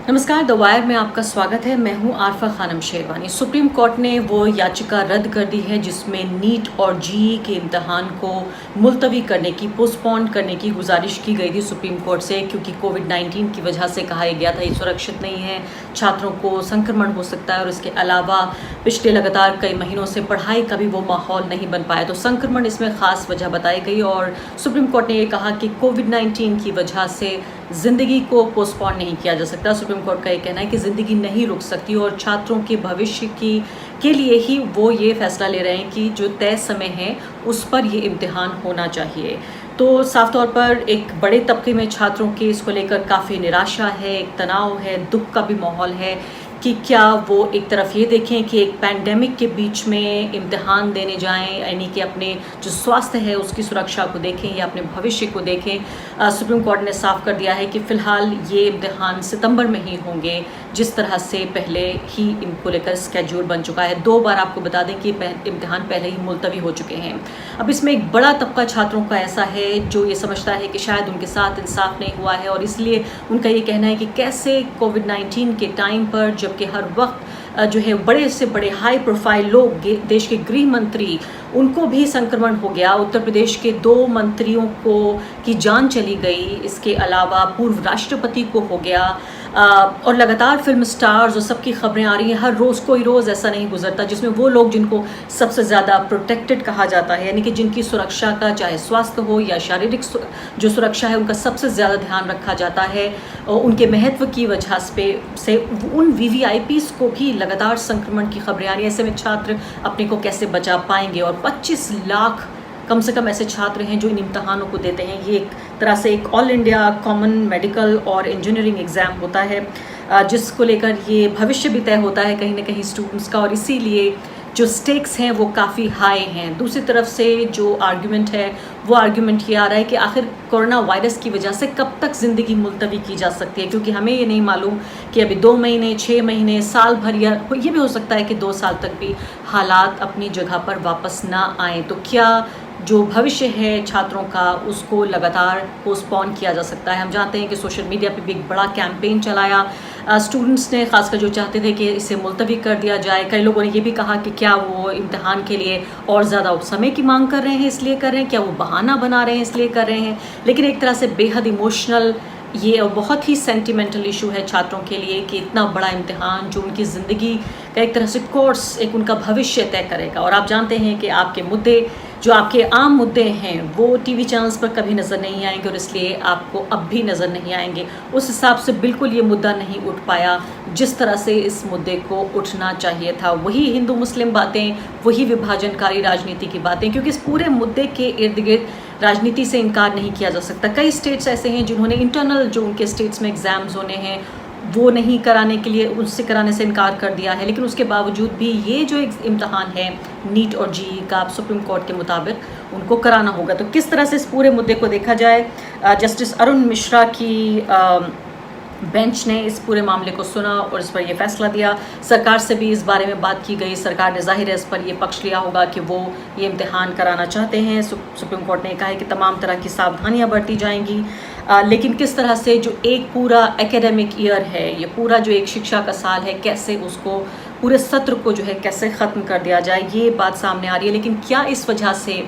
नमस्कार, the wire में आपका स्वागत है। मैं हूं आरफा खानम शेरवानी। सुप्रीम कोर्ट ने वो याचिका रद्द कर दी है जिसमें नीट और जेईई के इम्तहान को मुलतवी करने की, पोस्टपोन करने की गुजारिश की गई थी सुप्रीम कोर्ट से, क्योंकि कोविड-19 की वजह से कहा गया था ये सुरक्षित नहीं है, छात्रों को संक्रमण हो सकता है और इसके अलावा पिछले लगातार कई महीनों से पढ़ाई का भी वो माहौल नहीं बन पाया। तो संक्रमण इसमें ख़ास वजह बताई गई और सुप्रीम कोर्ट ने ये कहा कि कोविड-19 की वजह से ज़िंदगी को पोस्टपोन नहीं किया जा सकता। सुप्रीम कोर्ट का ये कहना है कि ज़िंदगी नहीं रुक सकती और छात्रों के भविष्य के लिए ही वो ये फैसला ले रहे हैं कि जो तय समय है उस पर ये इम्तिहान होना चाहिए। तो साफ तौर पर एक बड़े तबके में छात्रों के इसको लेकर काफ़ी निराशा है, एक तनाव है, दुख का भी माहौल है कि क्या वो एक तरफ ये देखें कि एक पैंडेमिक के बीच में इम्तिहान देने जाएं, यानी कि अपने जो स्वास्थ्य है उसकी सुरक्षा को देखें या अपने भविष्य को देखें। सुप्रीम कोर्ट ने साफ कर दिया है कि फ़िलहाल ये इम्तिहान सितंबर में ही होंगे, जिस तरह से पहले ही इनको लेकर स्केड्यूल बन चुका है। 2 बार आपको बता दें कि इम्तिहान पहले ही मुलतवी हो चुके हैं। अब इसमें एक बड़ा तबका छात्रों का ऐसा है जो ये समझता है कि शायद उनके साथ इंसाफ नहीं हुआ है और इसलिए उनका ये कहना है कि कैसे कोविड-19 के टाइम पर, जबकि हर वक्त जो है बड़े से बड़े हाई प्रोफाइल लोग, देश के गृह मंत्री, उनको भी संक्रमण हो गया, उत्तर प्रदेश के 2 मंत्रियों की जान चली गई, इसके अलावा पूर्व राष्ट्रपति को हो गया और लगातार फिल्म स्टार्स और सबकी खबरें आ रही हैं। हर रोज़ कोई रोज़ ऐसा नहीं गुजरता जिसमें वो लोग जिनको सबसे ज़्यादा प्रोटेक्टेड कहा जाता है, यानी कि जिनकी सुरक्षा का चाहे स्वास्थ्य हो या शारीरिक जो सुरक्षा है उनका सबसे ज़्यादा ध्यान रखा जाता है, उनके महत्व की वजह से उन वीवीआईपीज़ को भी लगातार संक्रमण की खबरें आ रही हैं। ऐसे में छात्र अपने को कैसे बचा पाएंगे? और 25 लाख कम से कम ऐसे छात्र हैं जो इन इम्तहानों को देते हैं। ये एक तरह से एक ऑल इंडिया कॉमन मेडिकल और इंजीनियरिंग एग्ज़ाम होता है जिसको लेकर ये भविष्य भी तय होता है कहीं ना कहीं स्टूडेंट्स का, और इसीलिए जो स्टेक्स हैं वो काफ़ी हाई हैं। दूसरी तरफ से जो आर्ग्यूमेंट है वो आर्ग्यूमेंट ये आ रहा है कि आखिर कोरोना वायरस की वजह से कब तक ज़िंदगी मुलतवी की जा सकती है, क्योंकि हमें ये नहीं मालूम कि अभी 2 महीने, 6 महीने, साल भर, या ये भी हो सकता है कि 2 साल तक भी हालात अपनी जगह पर वापस ना आएँ। तो क्या जो भविष्य है छात्रों का उसको लगातार पोस्टपोन किया जा सकता है? हम जानते हैं कि सोशल मीडिया पे भी एक बड़ा कैंपेन चलाया स्टूडेंट्स ने, खासकर जो चाहते थे कि इसे मुलतवी कर दिया जाए। कई लोगों ने ये भी कहा कि क्या वो इम्तिहान के लिए और ज़्यादा समय की मांग कर रहे हैं इसलिए कर रहे हैं, क्या वो बहाना बना रहे हैं इसलिए कर रहे हैं। लेकिन एक तरह से बेहद इमोशनल ये बहुत ही सेंटिमेंटल इशू है छात्रों के लिए कि इतना बड़ा इम्तिहान जो उनकी ज़िंदगी का एक तरह से कोर्स, एक उनका भविष्य तय करेगा। और आप जानते हैं कि आपके मुद्दे, जो आपके आम मुद्दे हैं, वो टीवी चैनल्स पर कभी नज़र नहीं आएंगे और इसलिए आपको अब भी नज़र नहीं आएंगे। उस हिसाब से बिल्कुल ये मुद्दा नहीं उठ पाया जिस तरह से इस मुद्दे को उठना चाहिए था। वही हिंदू मुस्लिम बातें, वही विभाजनकारी राजनीति की बातें, क्योंकि इस पूरे मुद्दे के इर्द गिर्द राजनीति से इनकार नहीं किया जा सकता। कई स्टेट्स ऐसे हैं जिन्होंने इंटरनल जो उनके स्टेट्स में एग्ज़ाम्स होने हैं वो नहीं कराने के लिए, उससे कराने से इनकार कर दिया है, लेकिन उसके बावजूद भी ये जो इम्तहान है नीट और जेईई का, सुप्रीम कोर्ट के मुताबिक उनको कराना होगा। तो किस तरह से इस पूरे मुद्दे को देखा जाए? जस्टिस अरुण मिश्रा की बेंच ने इस पूरे मामले को सुना और इस पर यह फैसला दिया। सरकार से भी इस बारे में बात की गई। सरकार ने जाहिर है इस पर यह पक्ष लिया होगा कि वो ये इम्तिहान कराना चाहते हैं। सुप्रीम कोर्ट ने कहा है कि तमाम तरह की सावधानियां बरती जाएंगी, लेकिन किस तरह से जो एक पूरा एकेडमिक ईयर है, ये पूरा जो एक शिक्षा का साल है, कैसे उसको पूरे सत्र को जो है कैसे ख़त्म कर दिया जाए, ये बात सामने आ रही है। लेकिन क्या इस वजह से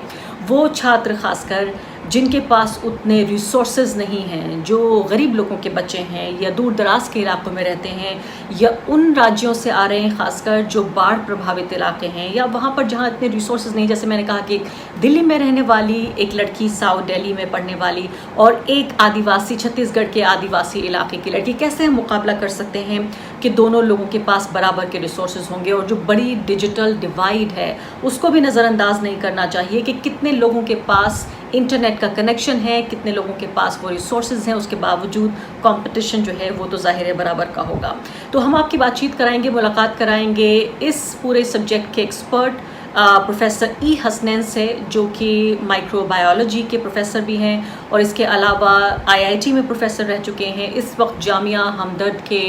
वो छात्र खासकर जिनके पास उतने रिसोर्सेज नहीं हैं, जो गरीब लोगों के बच्चे हैं या दूर दराज के इलाकों में रहते हैं या उन राज्यों से आ रहे हैं खासकर जो बाढ़ प्रभावित इलाके हैं या वहाँ पर जहाँ इतने रिसोर्सेज नहीं, जैसे मैंने कहा कि दिल्ली में रहने वाली एक लड़की, साउथ दिल्ली में पढ़ने वाली, और एक आदिवासी, छत्तीसगढ़ के आदिवासी इलाके की लड़की, कैसे हम मुकाबला कर सकते हैं कि दोनों लोगों के पास बराबर के रिसोर्सेज होंगे? और जो बड़ी डिजिटल डिवाइड है उसको भी नज़रअंदाज नहीं करना चाहिए कि कितने लोगों के पास इंटरनेट का कनेक्शन है, कितने लोगों के पास वो रिसोर्सेज हैं, उसके बावजूद कंपटीशन जो है वो तो जाहिर है बराबर का होगा। तो हम आपकी बातचीत कराएंगे, मुलाकात कराएंगे इस पूरे सब्जेक्ट के एक्सपर्ट प्रोफेसर ई हसनैन से, जो कि माइक्रोबायोलॉजी के प्रोफेसर भी हैं और इसके अलावा आईआईटी में प्रोफेसर रह चुके हैं। इस वक्त जामिया हमदर्द के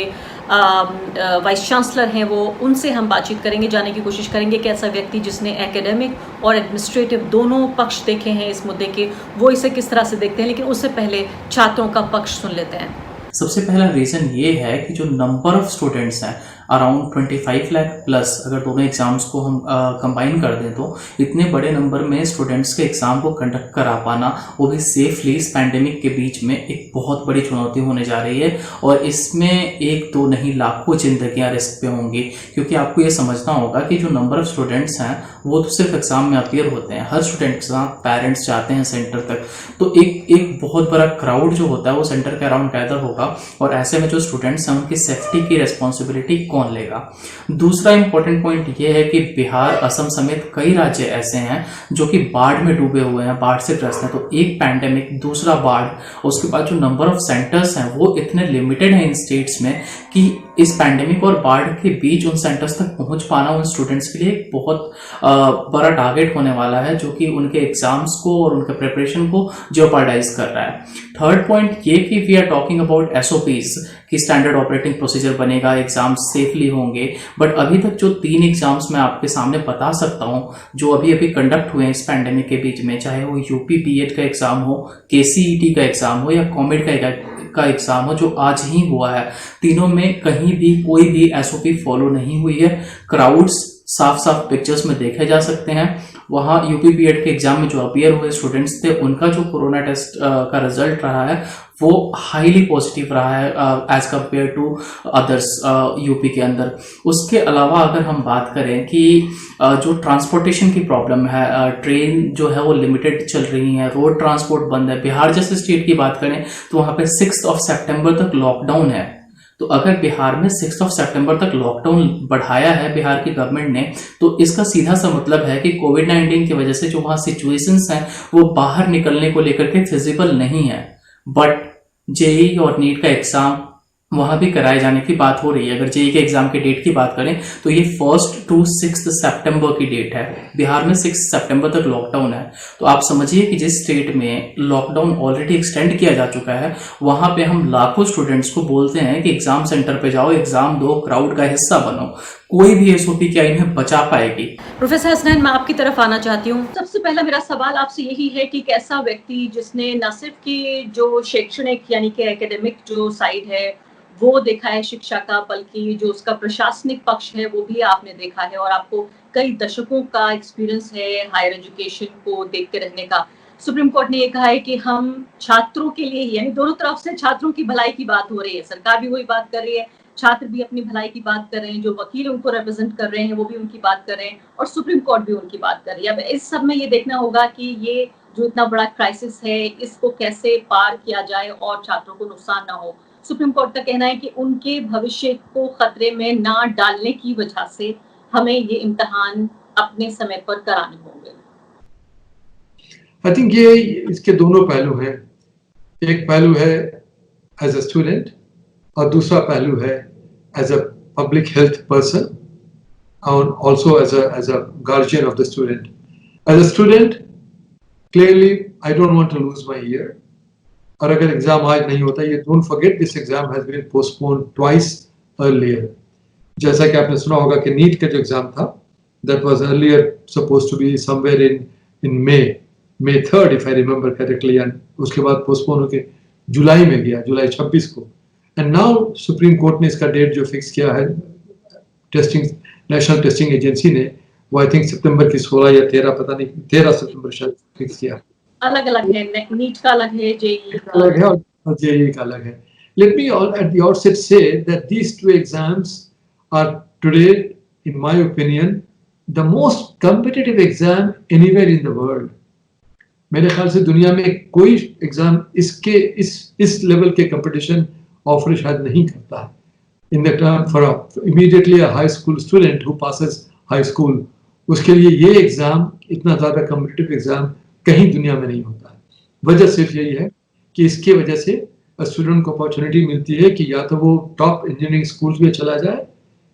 वाइस चांसलर हैं वो, उनसे हम बातचीत करेंगे, जानने की कोशिश करेंगे कि ऐसा व्यक्ति जिसने एकेडमिक और एडमिनिस्ट्रेटिव दोनों पक्ष देखे हैं इस मुद्दे के, वो इसे किस तरह से देखते हैं। लेकिन उससे पहले छात्रों का पक्ष सुन लेते हैं। सबसे पहला रीज़न ये है कि जो नंबर ऑफ स्टूडेंट्स हैं अराउंड 25 लाख प्लस, अगर दोनों एग्जाम्स को हम कंबाइन कर दें तो इतने बड़े नंबर में स्टूडेंट्स के एग्ज़ाम को कंडक्ट करा पाना, वो भी सेफली इस पैंडेमिक के बीच में, एक बहुत बड़ी चुनौती होने जा रही है। और इसमें एक दो नहीं लाखों जिंदगियां रिस्क पे होंगी, क्योंकि आपको ये समझना होगा कि जो नंबर ऑफ स्टूडेंट्स हैं वो तो सिर्फ एग्जाम में अपीयर होते हैं, हर स्टूडेंट के साथ पेरेंट्स जाते हैं सेंटर तक, तो एक बहुत बड़ा क्राउड जो होता है वो सेंटर के अराउंड गैदर होगा, और ऐसे में जो स्टूडेंट्स हैं उनकी सेफ्टी की रिस्पॉन्सिबिलिटी कौन लेगा। दूसरा इंपॉर्टेंट पॉइंट ये है कि बिहार, असम समेत कई राज्य ऐसे हैं जो कि बाढ़ में डूबे हुए हैं, बाढ़ से ग्रस्त हैं, तो एक पैंडेमिक, दूसरा बाढ़, उसके बाद जो नंबर ऑफ सेंटर्स हैं वो इतने लिमिटेड हैं इन स्टेट्स में कि इस पैंडेमिक और बाढ़ के बीच उन सेंटर्स तक पहुंच पाना उन स्टूडेंट्स के लिए एक बहुत बड़ा टारगेट होने वाला है, जो कि उनके एग्जाम्स को और उनके प्रिपरेशन को जेओपार्डाइज कर रहा है। थर्ड पॉइंट ये कि we are talking about SOPs कि स्टैंडर्ड ऑपरेटिंग प्रोसीजर बनेगा, एग्जाम सेफली होंगे, बट अभी तक जो 3 एग्जाम्स मैं आपके सामने बता सकता हूँ जो अभी अभी कंडक्ट हुए हैं इस पैंडेमिक के बीच में, चाहे वो यूपी बीएड का एग्जाम हो, केसीईटी का एग्जाम हो या कॉमेड का एग्जाम हो जो आज ही हुआ है, तीनों में कहीं भी कोई भी एसओपी फॉलो नहीं हुई है। क्राउड्स साफ साफ पिक्चर्स में देखे जा सकते हैं। वहाँ यूपी बीएड के एग्जाम में जो अपीयर हुए स्टूडेंट्स थे उनका जो कोरोना टेस्ट का रिजल्ट रहा है वो हाईली पॉजिटिव रहा है as compare to others UP के अंदर। उसके अलावा अगर हम बात करें कि जो ट्रांसपोर्टेशन की प्रॉब्लम है, ट्रेन जो है वो लिमिटेड चल रही है, रोड ट्रांसपोर्ट बंद है। बिहार जैसे स्टेट की बात करें तो वहाँ पे 6 सितंबर तक लॉकडाउन है। तो अगर बिहार में 6 सितंबर तक लॉकडाउन बढ़ाया है बिहार की गवर्नमेंट ने, तो इसका सीधा सा मतलब है कि कोविड-19 की वजह से जो वहाँ सिचुएशंस हैं वो बाहर निकलने को लेकर के फिजिबल नहीं है। बट जेईई और नीट का एग्जाम वहां भी कराए जाने की बात हो रही है। अगर जेईई के एग्जाम के डेट की बात करें तो ये 1 to 6 सितंबर की डेट है। बिहार में 6 सितंबर तक लॉकडाउन है। तो आप समझिए कि जिस स्टेट में लॉकडाउन ऑलरेडी एक्सटेंड किया जा चुका है वहां पे हम लाखों स्टूडेंट्स को बोलते हैं कि एग्जाम सेंटर पे जाओ, एग्जाम दो, क्राउड का हिस्सा बनो। कोई भी एसओपी क्या इन्हें बचा पाएगी? प्रोफेसर हसनैन, मैं आपकी तरफ आना चाहती हूँ। सबसे पहला मेरा सवाल आपसे यही है कि एक ऐसा व्यक्ति जिसने न सिर्फ की जो शैक्षणिक यानी कि एकेडमिक जो साइड है वो देखा है शिक्षा का, बल्कि जो उसका प्रशासनिक पक्ष है वो भी आपने देखा है, और आपको कई दशकों का एक्सपीरियंस है हायर एजुकेशन को देखते रहने का। सुप्रीम कोर्ट ने ये कहा है कि हम छात्रों के लिए, यानी दोनों तरफ से छात्रों की भलाई की बात हो रही है, सरकार भी वही बात कर रही है, छात्र भी अपनी भलाई की बात कर रहे हैं, जो वकील उनको रिप्रेजेंट कर रहे हैं वो भी उनकी बात कर रहे हैं, और सुप्रीम कोर्ट भी उनकी बात कर रही है। अब इस सब में ये देखना होगा कि ये जो इतना बड़ा क्राइसिस है इसको कैसे पार किया जाए और छात्रों को नुकसान ना हो। सुप्रीम कोर्ट का कहना है कि उनके भविष्य को खतरे में ना डालने की वजह से हमें ये इम्तिहान अपने समय पर कराने होंगे। आई थिंक ये इसके दोनों पहलू हैं। एक पहलू है एज अ स्टूडेंट और दूसरा पहलू है as a public health person और also as a guardian of the student. As a student clearly I don't want to lose my year, और अगर एग्जाम आज नहीं होता, ये don't forget this exam has been postponed twice earlier. जैसा कि आपने सुना होगा कि नीट का जो एग्जाम था that was earlier supposed to be somewhere in May 3rd if I remember correctly, and उसके बाद पोस्टपोन होकर जुलाई में गया, जुलाई 26 को। एंड नाउ सुप्रीम कोर्ट ने इसका डेट जो फिक्स किया है, टेस्टिंग नेशनल टेस्टिंग एजेंसी ने, वो आई थिंक सितंबर की 16 या 13, पता नहीं 13 सितंबर शायद फिक्स किया। अलग अलग है, नीट का अलग है, जेईई का अलग है और जेईई का अलग है। Let me at the outset say that these two exams are today, in my opinion, the most competitive exam anywhere in the world. मेरे ख्याल से दुनिया में कोई एग्जाम इस लेवल के कंपटीशन ऑफर शायद नहीं करता है। In the term for immediately a high school student who passes high school, उसके लिए ये एग्जाम इतना ज़्यादा कम्पिटिटिव एग्जाम कहीं दुनिया में नहीं होता है। वजह सिर्फ यही है कि इसके वजह से स्टूडेंट को अपॉर्चुनिटी मिलती है कि या तो वो टॉप इंजीनियरिंग स्कूल में चला जाए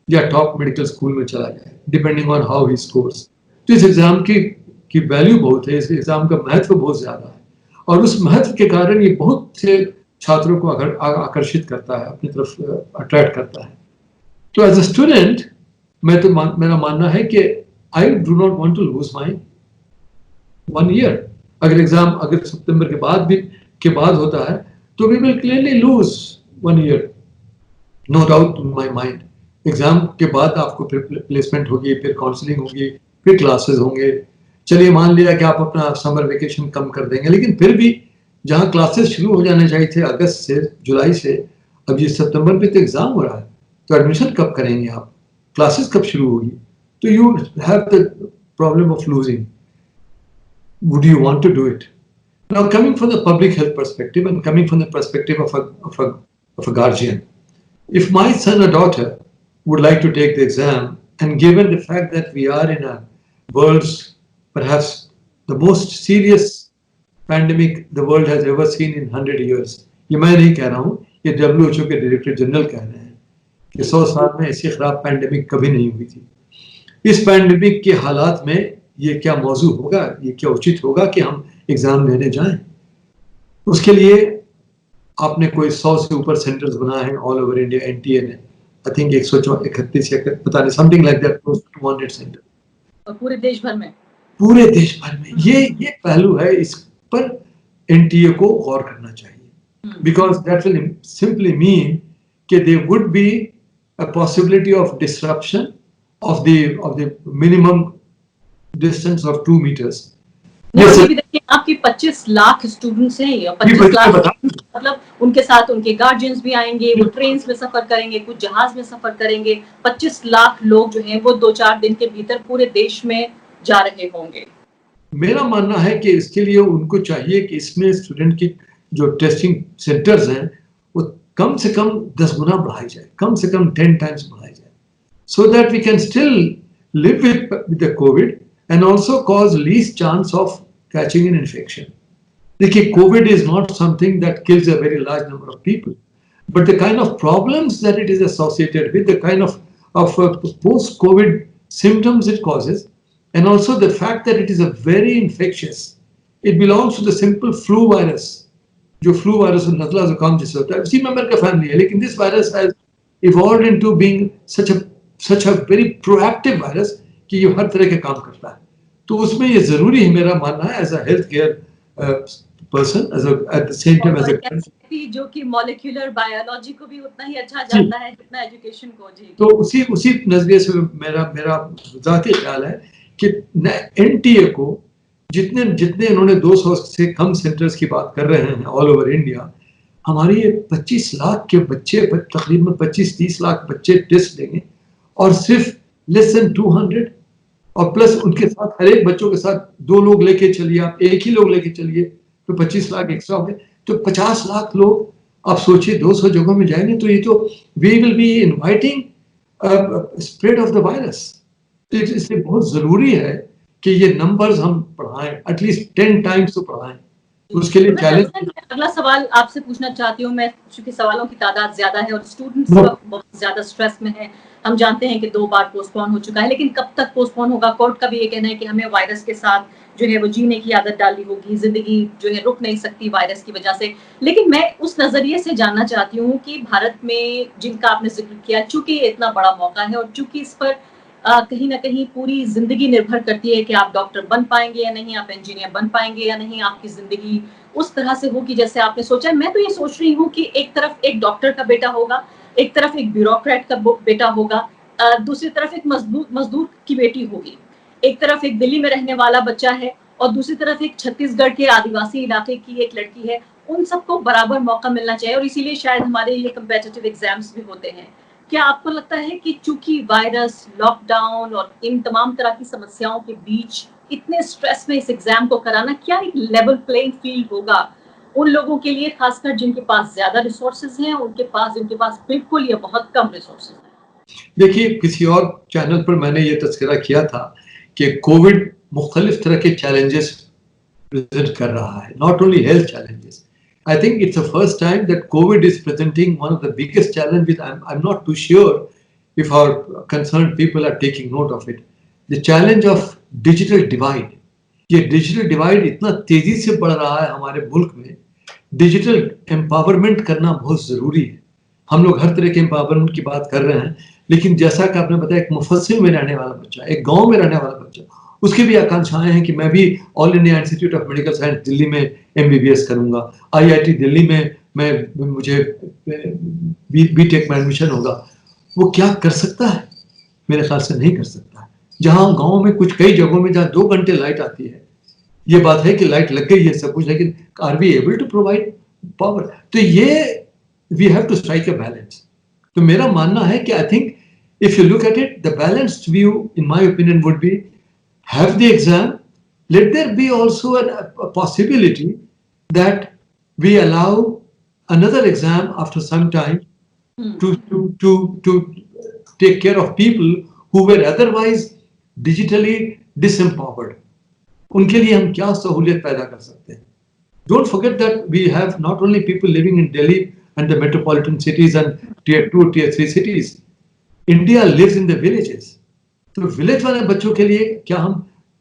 या टॉप मेडिकल स्कूल में चला जाए, depending on how he scores. तो इस एग्जाम की वैल्यू बहुत है, इस एग्जाम का महत्व बहुत ज्यादा है, और उस महत्व के कारण ये बहुत से छात्रों को आकर्षित करता है, अपनी तरफ अट्रैक्ट करता है। तो एज अ स्टूडेंट मेरा मानना है कि I do not want to lose my 1 year. अगर एग्जाम सितंबर के बाद होता है तो we will clearly lose 1 year, no doubt in my mind. Exam के बाद आपको फिर प्लेसमेंट होगी, फिर काउंसलिंग होगी, फिर क्लासेस होंगे. चलिए मान लिया कि आप अपना समर वेकेशन कम कर देंगे, लेकिन फिर भी जहाँ क्लासेस शुरू हो जाने चाहिए थे अगस्त से, जुलाई से, अब ये सितंबर में तो एग्जाम हो रहा है, तो एडमिशन कब करेंगे आप, क्लासेस कब शुरू होगी? तो you have the problem of losing. Would you want to do it? Now, coming from the public health perspective and coming from the perspective of a guardian, if my son or daughter would like to take the exam, and given the fact that we are in a world's perhaps the most serious pandemic the world has ever seen in 100 years, ये मैं नहीं कह रहा हूँ, ये WHO के director general कह रहे हैं कि 100 साल में ऐसी खराब पैंडेमिक कभी नहीं हुई थी. इस पैंडेमिक के हालात में ये क्या मौजू होगा, ये क्या उचित होगा कि हम एग्जाम लेने जाएं? उसके लिए आपने कोई 100 से ऊपर सेंटर्स बनाए हैं ऑल ओवर इंडिया. एनटीए ने आई थिंक 131 या पता नहीं something like that, close to 200 centre और पूरे देश भर में. पूरे देश भर में. ये पहलू है, इस पर एनटीए को गौर करना चाहिए, because that will simply mean कि there would be a possibility of disruption of the minimum distance of 2 meters. Yes, भी देखिए आपकी 25 लाख स्टूडेंट्स हैं, या 25 लाख मतलब उनके साथ उनके गार्जियंस भी आएंगे, वो ट्रेन में सफर करेंगे, कुछ जहाज में सफर करेंगे. 25 लाख लोग जो हैं वो 2-4 दिन के भीतर पूरे देश में जा रहे होंगे. मेरा मानना है कि इसके लिए उनको चाहिए कि इसमें स्टूडेंट की जो टेस्टिंग सेंटर्स हैं वो कम से कम 10 गुना बढ़ाई जाए, कम से कम 10 times बढ़ाई जाए, so that we can still live with the COVID and also cause least chance of catching an infection. देखिए, COVID is not something that kills a very large number of people, but the kind of problems that it is associated with, the kind of post-COVID symptoms it causes, and also the fact that it is a very infectious. It belongs to the simple flu virus, जो flu virus नज़ला ज़ुकाम जैसे होता है, उसी member का family है, लेकिन this virus has evolved into being such a very proactive virus कि ये हर तरह के काम करता है. तो उसमें ये जरूरी है, मेरा मानना है, as a health care person, at the same time as a जो कि मॉलिक्यूलर बायोलॉजी को भी उतना ही अच्छा जानता है जितना एजुकेशन को. जी, तो उसी नजरिए से मेरा ज़ाती ख्याल है कि एनटीए को जितने इन्होंने 200 से कम सेंटर्स की बात कर रहे हैं ऑल ओवर इंडिया, हमारी ये 25 लाख के बच्चे, तकरीबन 25-30 लाख बच्चे टेस्ट देंगे, और सिर्फ लेस देन 200, और प्लस उनके साथ हर एक बच्चों के साथ 2 लोग लेके चलिए, आप एक ही लोग लेके चलिए, तो 25 लाख एक्स्ट्रा हो गए, तो 50 लाख लोग आप सोचिए 200 जगहों में जाएंगे, तो ये तो we will be inviting spread of the virus. तो इसलिए बहुत जरूरी है कि ये नंबर्स हम बढ़ाएं, एटलीस्ट 10 times तो बढ़ाएं. उसके लिए चैलेंज. अगला सवाल आपसे पूछना चाहती हूँ मैं, क्योंकि सवालों की तादाद ज्यादा है और स्टूडेंट्स बहुत ज्यादा स्ट्रेस में है. हम जानते हैं कि 2 बार पोस्टपोन हो चुका है, लेकिन कब तक पोस्टपोन होगा? कोर्ट का भी ये कहना है कि हमें वायरस के साथ जो है वो जीने की आदत डालनी होगी, जिंदगी जो है रुक नहीं सकती वायरस की वजह से. लेकिन मैं उस नजरिए से जानना चाहती हूँ कि भारत में जिनका आपने जिक्र किया, चूंकि ये इतना बड़ा मौका है और चूंकि इस पर कहीं ना कहीं पूरी जिंदगी निर्भर करती है कि आप डॉक्टर बन पाएंगे या नहीं, आप इंजीनियर बन पाएंगे या नहीं, आपकी जिंदगी उस तरह से होगी जैसे आपने सोचा है. मैं तो ये सोच रही हूँ कि एक तरफ एक डॉक्टर का बेटा होगा, एक तरफ एक ब्यूरोक्रेट का बेटा होगा, दूसरी तरफ एक मजदूर की बेटी होगी, एक तरफ एक दिल्ली में रहने वाला बच्चा है और दूसरी तरफ एक छत्तीसगढ़ के आदिवासी इलाके की एक लड़की है. उन सबको बराबर मौका मिलना चाहिए, और इसीलिए शायद हमारे ये कम्पिटिटिव एग्जाम्स भी होते हैं. क्या आपको लगता है कि चूंकि वायरस, लॉकडाउन और इन तमाम तरह की समस्याओं के बीच इतने स्ट्रेस में इस एग्जाम को कराना क्या एक लेवल प्लेइंग फील्ड होगा उन लोगों के लिए, खासकर जिनके पास ज्यादा रिसोर्सेज हैं, जिनके पास बिल्कुल या बहुत कम रिसोर्सेज हैं? देखिए, किसी और चैनल पर मैंने ये तस्करा किया था कि कोविड मुख्तलिफ तरह के चैलेंजेस प्रेजेंट कर रहा है, not only health challenges. I think it's the first time that COVID is presenting one of the biggest challenges. I'm not too sure if our concerned people are taking note of it. The challenge of digital divide. ये digital divide इतना तेजी से बढ़ रहा है हमारे मुल्क में. डिजिटल एम्पावरमेंट करना बहुत जरूरी है. हम लोग हर तरह के एम्पावरमेंट की बात कर रहे हैं, लेकिन जैसा कि आपने बताया, एक मुफस्सिल में रहने वाला बच्चा, एक गांव में रहने वाला बच्चा, उसकी भी आकांक्षाएं हैं कि मैं भी all India institute of medical science Delhi में MBBS करूंगा, IIT दिल्ली में मुझे बीटेक में एडमिशन होगा, वो क्या कर सकता है? मेरे ख्याल से नहीं कर सकता है। जहाँ गाँव में कई जगहों में जहाँ 2 घंटे लाइट आती है, ये बात है कि लाइट लग गई है सब कुछ, लेकिन are we able to provide power? तो ये we have to strike a balance. तो मेरा मानना है कि I think if you look at it, the balanced view in my opinion would be have the exam, let there be also a possibility that we allow another exam after some time to take care of people who were otherwise digitally disempowered. उनके लिए हम क्या सहूलियत पैदा कर सकते हैं? Don't forget that we have not only people living in Delhi and the metropolitan cities and tier 2, tier 3 cities. India lives in the villages. तो विलेज वाले बच्चों के लिए क्या हम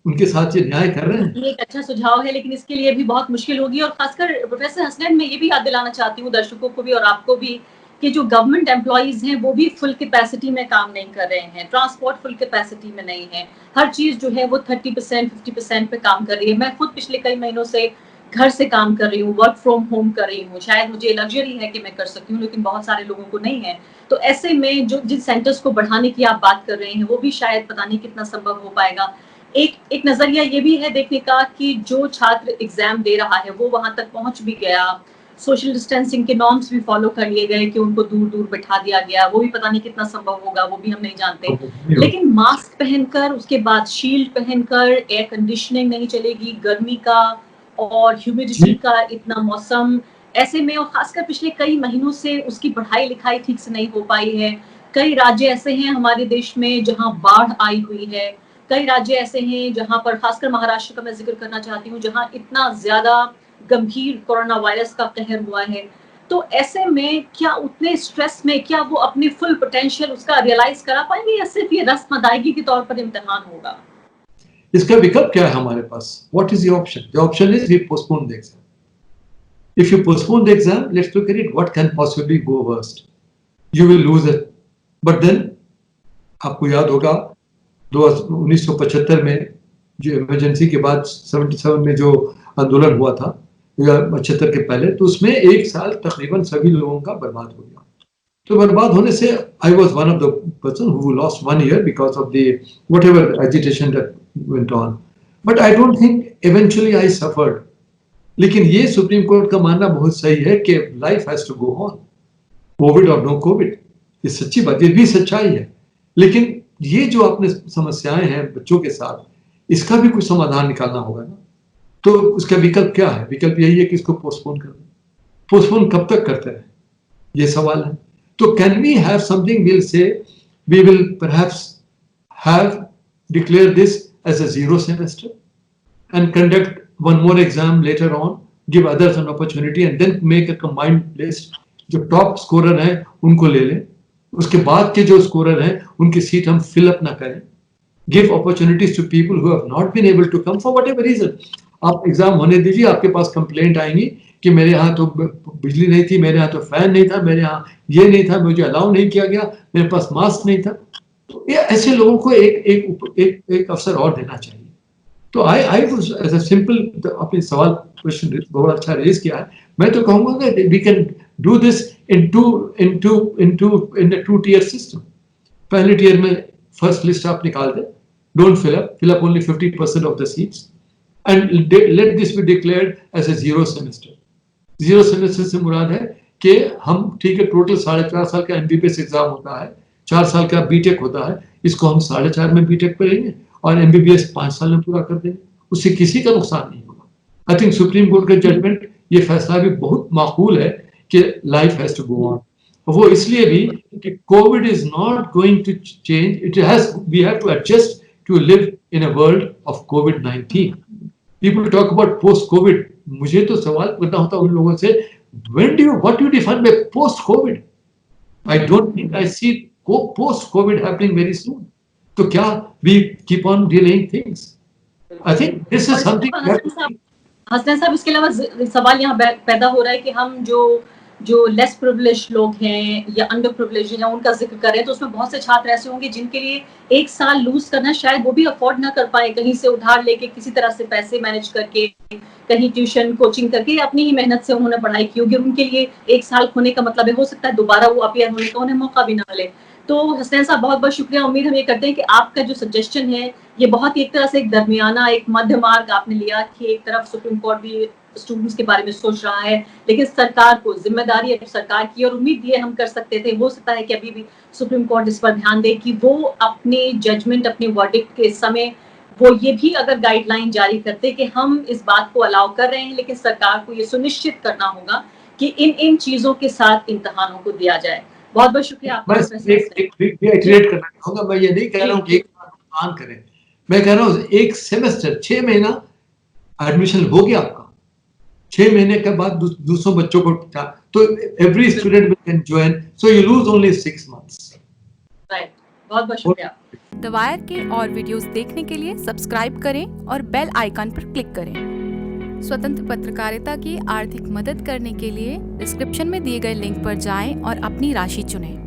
उनके साथ ये न्याय कर रहे हैं? ये एक अच्छा सुझाव है, लेकिन इसके लिए भी बहुत मुश्किल होगी। और खासकर प्रोफेसर हसनैन, मैं ये भी याद दिलाना चाहती हूँ दर्शकों को भी और आपको भी कि जो गवर्नमेंट एम्प्लॉइज हैं वो भी फुल कैपेसिटी में काम नहीं कर रहे हैं, ट्रांसपोर्ट फुल कैपेसिटी में नहीं है, हर चीज जो है वो 30% 50% पे काम कर रही है। मैं खुद पिछले कई महीनों से घर से काम कर रही हूँ, वर्क फ्रॉम होम कर रही हूँ। शायद मुझे लग्जरी है कि मैं कर सकती हूँ, लेकिन बहुत सारे लोगों को नहीं है। तो ऐसे में जो जिन सेंटर्स को बढ़ाने की आप बात कर रहे हैं वो भी शायद पता नहीं कितना संभव हो पाएगा। एक नजरिया ये भी है देखने का कि जो छात्र एग्जाम दे रहा है वो वहां तक पहुंच भी गया, सोशल डिस्टेंसिंग के नॉर्म्स भी फॉलो कर लिए गए कि उनको दूर दूर बैठा दिया गया, वो भी पता नहीं कितना संभव होगा, वो भी हम नहीं जानते। लेकिन मास्क पहनकर, उसके बाद शील्ड पहनकर, एयर कंडीशनिंग नहीं चलेगी, गर्मी का और ह्यूमिडिटी का इतना मौसम, ऐसे में और खासकर पिछले कई महीनों से उसकी पढ़ाई लिखाई ठीक से नहीं हो पाई है। कई राज्य ऐसे हैं हमारे देश में जहां बाढ़ आई हुई है, कई राज्य ऐसे हैं जहां पर, खासकर महाराष्ट्र का मैं जिक्र करना चाहती हूँ, जहां इतना ज्यादा गंभीर कोरोना वायरस का कहर हुआ है। तो ऐसे में क्या उतने स्ट्रेस में क्या वो अपनी फुल पोटेंशियल उसका रियलाइज करा पाएंगे या सिर्फ ये रस्म अदायगी के तौर पर इम्तिहान होगा? इसका विकल्प क्या है हमारे पास? What is the option? The option is we postpone the exam. If you postpone the exam, let's look at it. What can possibly go worst? You will lose it. But then, आपको याद होगा 1975 में जो emergency के बाद 77 में जो आंदोलन हुआ था, या 75 के पहले, तो उसमें एक साल तकरीबन सभी लोगों का बर्बाद हो गया। तो बर्बाद होने से I was one of the person who lost 1 year because of the whatever agitation that went on. But I don't think eventually I suffered. लेकिन ये सुप्रीम कोर्ट का मानना बहुत सही है कि life has to go on, COVID और no COVID, ये सच्ची बात, ये भी सच्चाई है। लेकिन ये जो अपने समस्याएं हैं बच्चों के साथ, इसका भी कुछ समाधान निकालना होगा ना। तो उसका विकल्प क्या है? विकल्प यही है कि इसको पोस्टपोन कर दें। पोस्टपोन कब तक करते हैं, ये सवाल है। तो can we have something, will say we will perhaps have declare this as a 0 semester and conduct one more exam later on, give others an opportunity and then make a combined list. जो top scorer हैं उनको ले लें, उसके बाद के जो scorer हैं उनकी सीट हम फिल अप ना करें। Give opportunities to people who have not been able to come for whatever reason. आप एग्जाम होने दीजिए, आपके पास कंप्लेंट आएंगी कि मेरे यहाँ तो बिजली नहीं थी, मेरे यहाँ तो फैन नहीं था, मेरे यहाँ ये नहीं था, मुझे अलाउ नहीं किया गया, मेरे पास मास्क नहीं था। तो ये ऐसे लोगों को एक अवसर और देना चाहिए। तो I was as a simple, अपने सवाल क्वेश्चन बहुत अच्छा रेज किया है। मैं तो कहूंगा कि we can do this in the 2-tier system. पहले टियर में फर्स्ट लिस्ट आप निकाल दें, don't fill up only 50% of the seats and let this be declared as a 0 semester. 0 semester से मुराद है कि हम, ठीक है, टोटल 4.5 साल का एमबीबीएस एग्जाम होता है, 4 साल का बीटेक होता है, इसको हम 4.5 में बीटेक पढ़ेंगे और एमबीबीएस 5 साल में पूरा कर देंगे। उससे किसी का नुकसान नहीं होगा। आई थिंक सुप्रीम कोर्ट का जजमेंट, ये फैसला भी बहुत माकूल है कि life has to go on. वो इसलिए भी कि COVID is not going to change, it has, we have to adjust to live in a world of कोविड-19। People talk about post COVID, मुझे तो सवाल करना होता उन लोगों से, what do you define by post covid? I don't think I see post covid happening very soon. तो क्या we keep on delaying things? I think this is something Hasnain साहब, इसके अलावा सवाल यहाँ पैदा हो रहा है कि हम जो जो लेस प्रिविलेज लोग हैं या अंडर प्रिविलेज हैं उनका जिक्र कर रहे हैं, तो उसमें बहुत से छात्र ऐसे होंगे जिनके लिए 1 साल लूज़ करना शायद वो भी अफोर्ड ना कर पाएँ, कहीं से उधार लेके किसी तरह से पैसे मैनेज करके, कहीं ट्यूशन, कोचिंग करके अपनी ही मेहनत से उन्होंने पढ़ाई की होगी। उनके लिए 1 साल खोने का मतलब है हो सकता है दोबारा वो अपीयर होने का उन्हें मौका भी ना मिले। तो हसनैन साहब बहुत-बहुत शुक्रिया। उम्मीद हम ये करते हैं कि आपका जो सजेशन है ये बहुत ही एक तरह से एक दरमियाना एक मध्य मार्ग आपने लिया कि एक तरफ सुप्रीम कोर्ट भी स्टूडेंट्स के बारे में सोच रहा है, लेकिन सरकार को जिम्मेदारी है सरकार की, और उम्मीद ये हम कर सकते थे, हो सकता है कि अभी भी सुप्रीम कोर्ट इस पर ध्यान दे कि वो अपने जजमेंट, अपने वर्डिक्ट के समय वो ये भी अगर गाइडलाइन जारी करते कि हम इस बात को अलाउ कर रहे हैं, लेकिन सरकार को ये सुनिश्चित करना होगा कि इन चीजों के साथ इम्तिहानों को दिया जाए। बहुत बहुत शुक्रिया आपका। बस एक रिएक्ट करना चाहूंगा। मैं ये नहीं कह रहा हूँ कि एक साल करें, मैं कह रहा हूँ एक सेमेस्टर 6 महीना एडमिशन हो गया आपका, 6 महीने के बाद दूसरों बच्चों को तो every student will can join, so you lose only 6 months। Right, बहुत बहुत शुक्रिया। द वायर के और वीडियोस देखने के लिए सब्सक्राइब करें और बेल आइकन पर क्लिक करें। स्वतंत्र पत्रकारिता की आर्थिक मदद करने के लिए डिस्क्रिप्शन में दिए गए लिंक पर जाएं और अपनी राशि चुनें।